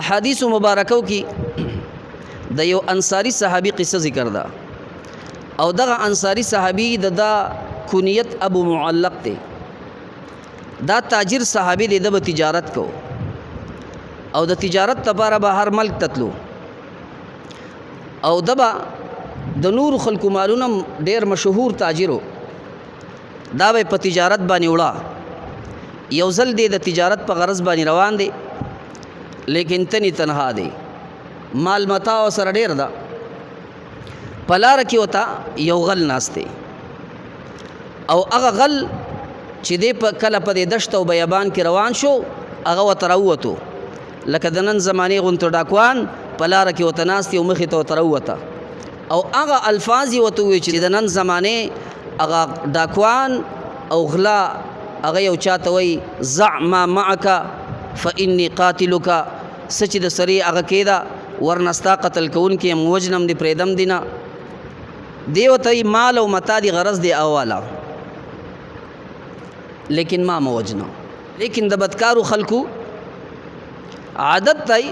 احادیث مبارکو کی د یو انصاری صحابي قصه ذکر ده او دغه انصاری صحابي د کنیت ابو معلق دی. دا تاجر صحابي دی، د تجارت کو او د تجارت لپاره به هر ملک تتلو او د نور خلکو مالونه ډیر مشهور تاجرو. دا به په تجارت باندې وړه، یو ځل دی د تجارت په غرض باندې روان دی، لیکن تنی تنها دی، مال متاع سره ډیر ده. په لاره کې وته یو غل ناست دی او هغه غل چې دی په کله په دې دشت او بیابان کې روان شو، هغه ورته راووتو لکه د نن زمانې غونته ډاکوان په لاره کې ورته ناست او مخې ته ورته راووته او هغه الفاظ یې ورته وویل چې د نن زمانې هغه ډاکوان او غلا هغه یو چاته وایي ضع ما معک فإني قاتلک، سچ د سری هغه کېده ورنستا قتل کوونکی موجنم دی پریدم دینا دیو ته مال او متا دی غرض دی اوالا، لیکن ما موجنا. لیکن د بدکارو خلکو عادت دی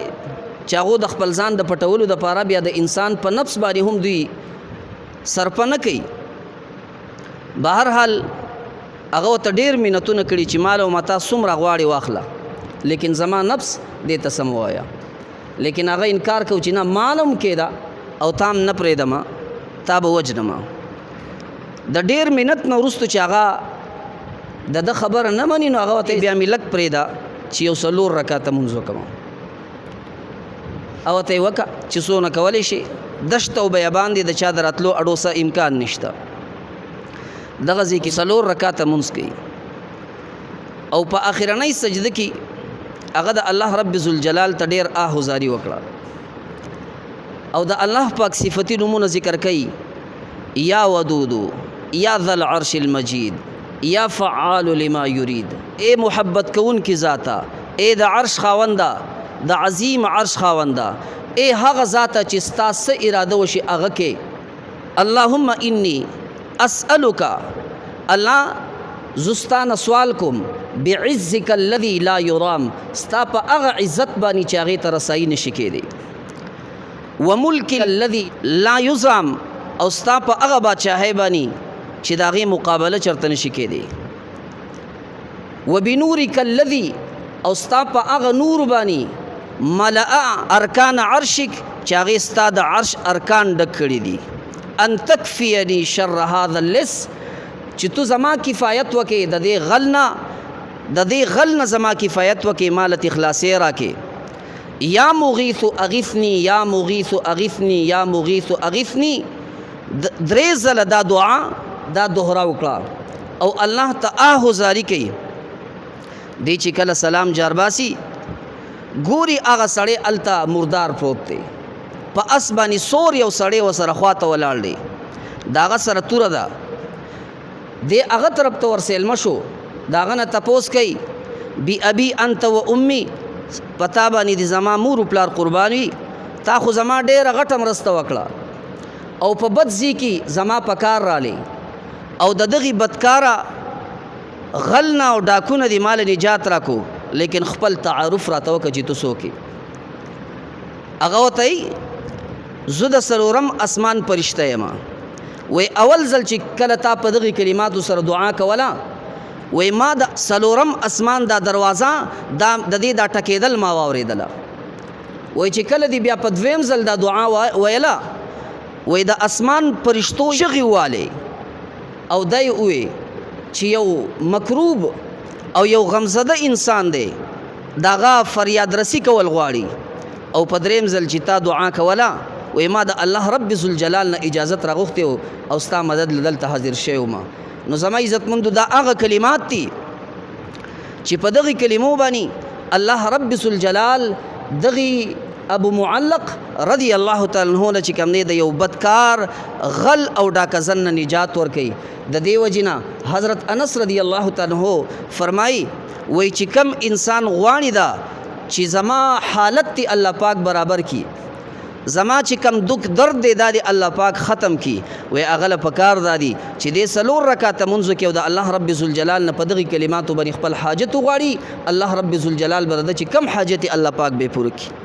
چې هغه د خپل ځان د پټولو د پاره بیا د انسان په نفس باندې هم دوی سرپنه کوي. بهر حال هغه ته ډیر مینتونه کړي چې مال او متا څومره غواړي واخله، لیکن زما نفس دې ته سم وایا. لیکن هغه انکار کو چې نه مالم کېدا او تام نه پرېدم تا به وجنم. د ډیر منت نو وروسته چې هغه د خبر نه مني نو هغه ته بیا ملک پرېدا چې یو څلور رکعاته مونځ وکم او ته وکا چې څونه کولی شي. دشت او بیابان دي، د چا دراتلو اډوسه امکان نشته. دغه ځکه څلور رکعاته مونځ کوي او په اخرنۍ سجده کې هغه د الله رب ذوالجلال ته ډیر آهوزاری وکړه او د الله پاک صفتی نمونه ذکر کوي، یا ودود یا ذا العرش المجید یا فعال لما یرید. اے محبت کون کی ذاتا، اے د عرش خاوندا، د عظیم عرش خاوندا، اے هغه ذاته چې ستا څه اراده وشي هغه کې. اللهم انی اسألک، الله زستان سوال کوم بعزک الذی لا یرام، ستا په هغه عزت باندې چې هغې ته رسایي نشي کېدی، وملک الذی لا یزام، او ستا په هغه بادشاهۍ باندې چې د هغې مقابله چرته نشي کېدی، وبنورک الذی، او ستا په هغه نور باندې ملأ ارکان عرشک چې هغې ستا د عرش ارکان ډک کړي دي. ان تکفینی شر هذا اللص، چې تو زما کفایت وکې د دې غل نه زما کفایت وکې، مالت اخلاصې راکې. یا مغیث اغثنی، یا مغیث اغثنی، یا مغیث اغثنی. درې ځله دا دعا دا دوهرا وکړه او الله ته آهوزاری کوي. دی چې کله سلام جارباسي ګوري هغه سړی الته مردار پروت دی، په اس باندې سور یو سړی ورسره خواته ولاړ دی، د هغه سره توره ده. دی هغه طرف ته ورسېلمه شو، د هغه نه تپوس کوي بی ابي انت و امي، پتا باندې د زما مور و پلار قربان وي، تا خو زما ډېره غټه مرسته وکړه او په بد ځای کې زما په کار رالی او د دغې بدکاره غل نه او ډاکونه د مال نجات راکو، لیکن خپل تعارف راته وکړه چې تو څوک یې. هغه ورته وایي زه د څلورم اسمان فرشته یم. وی اول ځل چې کله تا په دغې کلماتو سره دعا کوله، وی ما د څلورم اسمان دا دروازه د دې دا ټکېدل ما واورېدله. وی چې کله دې بیا په دویم ځل دا دعا ویله، وی د اسمان فرشتو چغې ووالې او دی ووی چې یو مکروب او یو غمزده انسان دی، د هغه فریاد رسی کول غواړي او په دریم ځل چې تا دعا کوله، وی ما د الله رب ذوالجلال نه اجازت راغوښتې او ستا مدد دلته حاضر شوی وم. نو زما عزتمندو دا هغه کلمات دي چې په دغې کلمو باندې الله رب ذوالجلال دغې ابو معلق رضی الله تعالی عنہ چې کوم دی د یو بدکار غل او ډاکزن نه نجات ورکوي. د دې وجې نه حضرت انس رضی الله تعالی عنہ فرمایي، وی چې کم انسان غواړي دا چې زما حالت دی الله پاک برابر کی، زما چې کم دک درد دی دا دی الله پاک ختم کی، وی اغله پکار دا دی چې دې څلور رکعاته مونځ کې او د الله رب ذوالجلال نه په دغې کلماتو باندې خپل حاجت وغواړي، الله رب ذوالجلال به د چې کم حاجت الله پاک به پوره کړي.